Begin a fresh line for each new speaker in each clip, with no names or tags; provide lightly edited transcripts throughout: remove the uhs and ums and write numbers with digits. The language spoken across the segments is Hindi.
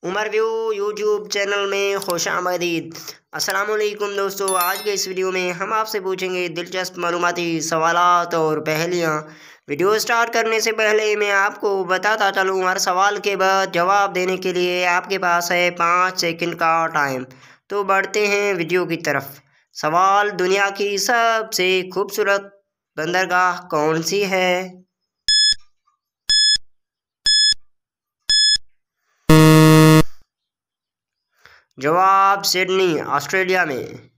उमर व्यू यूट्यूब चैनल में खुशामदीद। अस्सलामुअलैकुम दोस्तों, आज के इस वीडियो में हम आपसे पूछेंगे दिलचस्प मालूमाती सवालात और पहेलियाँ। वीडियो स्टार्ट करने से पहले मैं आपको बताता चलूँ, हर सवाल के बाद जवाब देने के लिए आपके पास है 5 सेकंड का टाइम। तो बढ़ते हैं वीडियो की तरफ। सवाल, दुनिया की सबसे खूबसूरत बंदरगाह कौन सी है? जवाब, सिडनी, ऑस्ट्रेलिया में।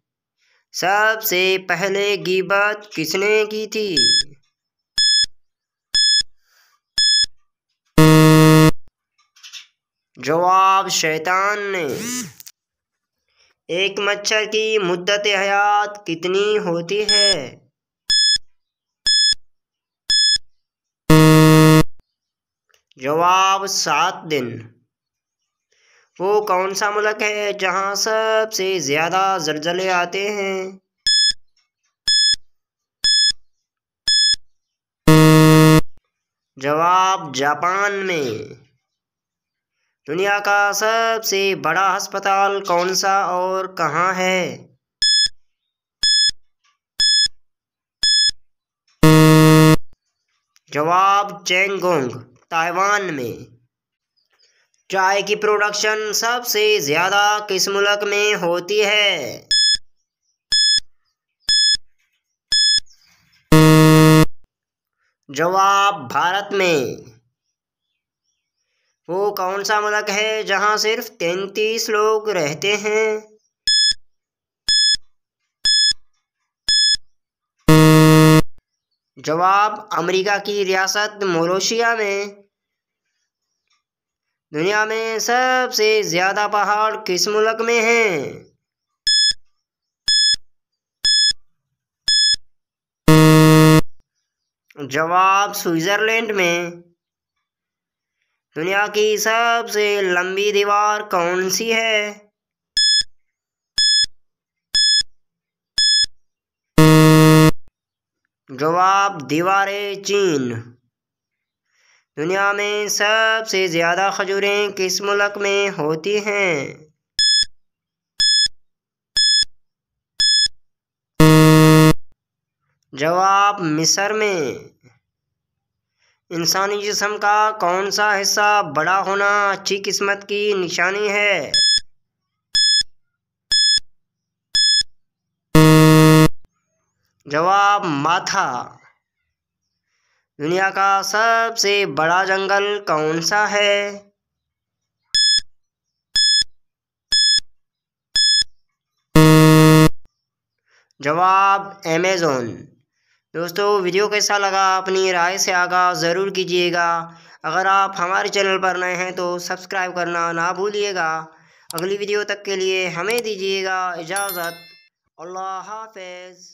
सबसे पहले गिबत किसने की थी? जवाब, शैतान ने। एक मच्छर की मुद्दत हयात कितनी होती है? जवाब, 7 दिन। वो कौन सा मुल्क है जहाँ सबसे ज़्यादा ज़लज़ले आते हैं? जवाब, जापान में। दुनिया का सबसे बड़ा अस्पताल कौन सा और कहाँ है? जवाब, चेंगोंग, ताइवान में। चाय की प्रोडक्शन सबसे ज़्यादा किस मुल्क में होती है? जवाब, भारत में। वो कौन सा मुल्क है जहाँ सिर्फ 33 लोग रहते हैं? जवाब, अमेरिका की रियासत मोरोशिया में। दुनिया में सबसे ज़्यादा पहाड़ किस मुल्क में हैं? जवाब, स्विट्ज़रलैंड में। दुनिया की सबसे लंबी दीवार कौन सी है? जवाब, दीवारे चीन। दुनिया में सबसे ज़्यादा खजूरें किस मुल्क में होती हैं? जवाब, मिस्र में। इंसानी जिस्म का कौन सा हिस्सा बड़ा होना अच्छी किस्मत की निशानी है? जवाब, माथा। दुनिया का सबसे बड़ा जंगल कौन सा है? जवाब, अमेज़न। दोस्तों, वीडियो कैसा लगा अपनी राय से आगाज़ ज़रूर कीजिएगा। अगर आप हमारे चैनल पर नए हैं तो सब्सक्राइब करना ना भूलिएगा। अगली वीडियो तक के लिए हमें दीजिएगा इजाज़त। अल्लाह हाफ़िज़।